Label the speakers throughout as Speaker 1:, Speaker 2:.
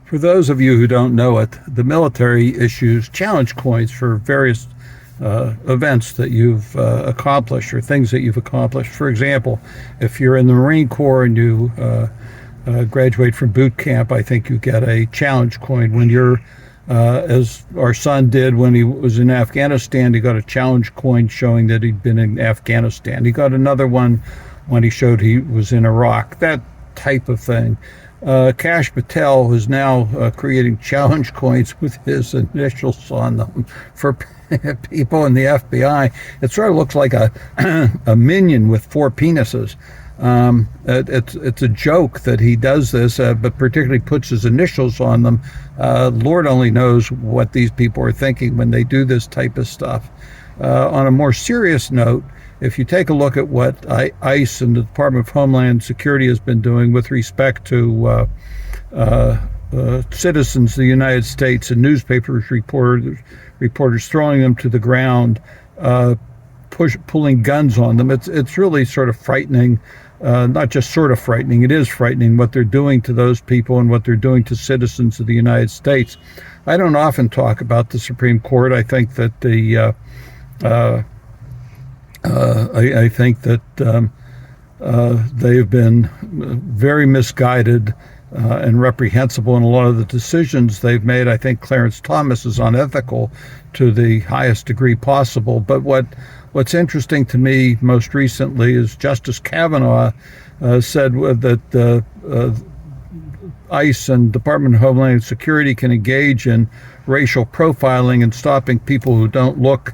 Speaker 1: For those of you who don't know it, the military issues challenge coins for various events that you've accomplished or things that you've accomplished. For example, if you're in the Marine Corps and you graduate from boot camp, I think you get a challenge coin. When you're, as our son did when he was in Afghanistan, he got a challenge coin showing that he'd been in Afghanistan. He got another one when he showed he was in Iraq, that type of thing. Cash Patel is now creating challenge coins with his initials on them for people in the FBI. It sort of looks like a a minion with four penises. It's a joke that he does this, but particularly puts his initials on them. Lord only knows what these people are thinking when they do this type of stuff. On a more serious note, if you take a look at what ICE and the Department of Homeland Security has been doing with respect to citizens of the United States and newspapers, reporters throwing them to the ground, pulling guns on them, it's really sort of frightening. Not just sort of frightening, it is frightening what they're doing to those people and what they're doing to citizens of the United States. I don't often talk about the Supreme Court. I think that they have been very misguided and reprehensible in a lot of the decisions they've made. I think Clarence Thomas is unethical to the highest degree possible. But what's interesting to me most recently is Justice Kavanaugh said that ICE and Department of Homeland Security can engage in racial profiling and stopping people who don't look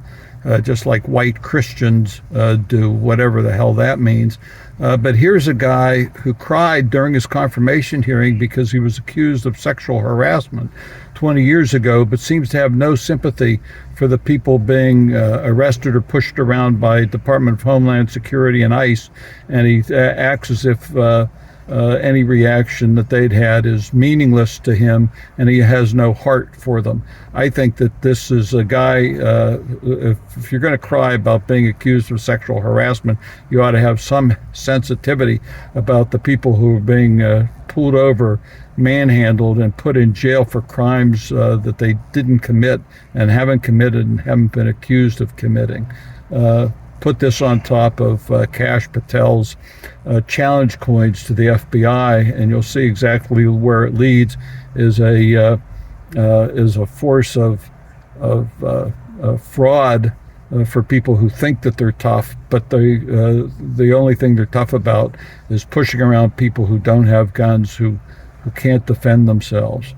Speaker 1: just like white Christians do, whatever the hell that means. But here's a guy who cried during his confirmation hearing because he was accused of sexual harassment 20 years ago, but seems to have no sympathy for the people being arrested or pushed around by Department of Homeland Security and ICE. And he acts as if any reaction that they'd had is meaningless to him, and he has no heart for them. I think that this is a guy, if you're going to cry about being accused of sexual harassment, you ought to have some sensitivity about the people who are being pulled over, manhandled, and put in jail for crimes that they didn't commit and haven't committed and haven't been accused of committing. Put this on top of Cash Patel's challenge coins to the FBI, and you'll see exactly where it leads. Is a force of fraud for people who think that they're tough, but the only thing they're tough about is pushing around people who don't have guns, who can't defend themselves.